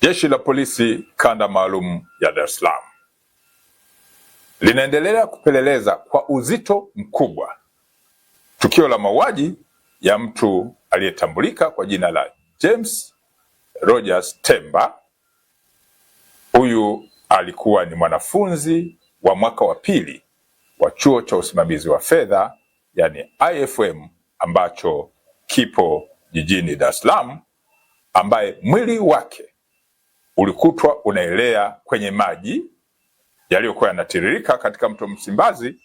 Jeshi la Polisi Kanda Maalum ya Dar es Salaam linaendelea kupeleleza kwa uzito mkubwa tukio la mauaji ya mtu aliyetambulika kwa jina la James Rogers Temba. Huyu alikuwa ni mwanafunzi wa mwaka wa pili wa chuo cha usimamizi wa fedha yani IFM ambacho kipo jijini Dar es Salaam, ambaye mwili wake ulikutwa unaelea kwenye maji yaliyokuwa yanatiririka katika mto Msimbazi,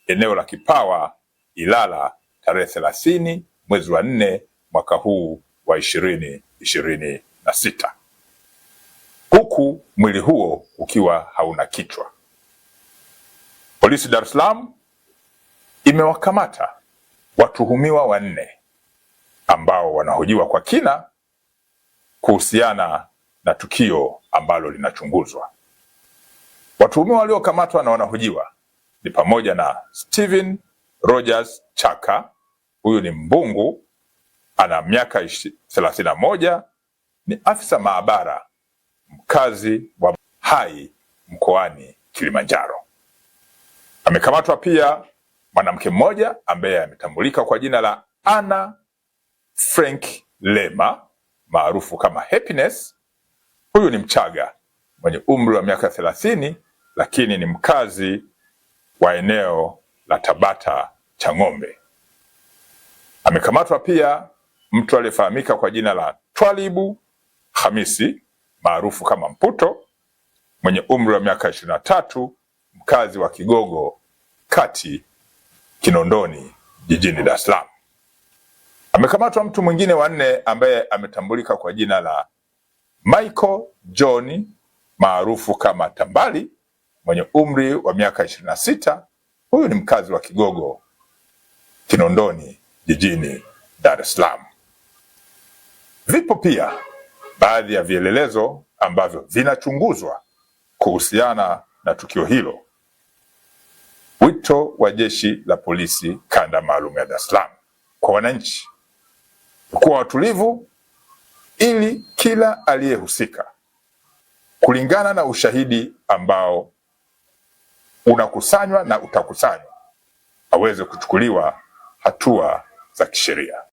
eneo la Kipawa, Ilala, tarehe 30 mwezi wa 4 mwaka huu wa 2026, huku mwili huo ukiwa hauna kichwa. Polisi Dar es Salaam imewakamata watuhumiwa 4 ambao wanahojiwa kwa kina kuhusiana na tukio ambalo linachunguzwa. Watuhumiwa waliokamatwa na wanahojiwa ni pamoja na Steven Rogers Chaka, huyu ni mbungu, ana miaka 31, ni afisa maabara mkazi wa Hai mkoani Kilimanjaro. Amekamatwa pia mwanamke mmoja ambaye ametambulika kwa jina la Anna Frank Lema maarufu kama Happiness. Huyu ni Mchaga mwenye umri wa miaka 30, lakini ni mkazi wa eneo la Tabata Chang'ombe. Amekamatwa pia mtu aliyefahamika kwa jina la Twalibu Hamisi maarufu kama Mputo mwenye umri wa miaka 23, mkazi wa Kigogo Kati, Kinondoni, jijini Dar es Salaam. Amekamatwa mtu mwingine wa 4 ambaye ametambulika kwa jina la Michael John maarufu kama Tambali mwenye umri wa miaka 26. Huyu ni mkazi wa Kigogo, Kinondoni, jijini Dar es Salaam. Vipo pia baadhi ya vielelezo ambavyo vinachunguzwa kuhusiana na tukio hilo. Wito wa Jeshi la Polisi Kanda Maalum ya Dar es Salaam kwa wananchi kuwa watulivu ili kila aliyehusika kulingana na ushahidi ambao unakusanywa na utakusanywa aweze kuchukuliwa hatua za kisheria.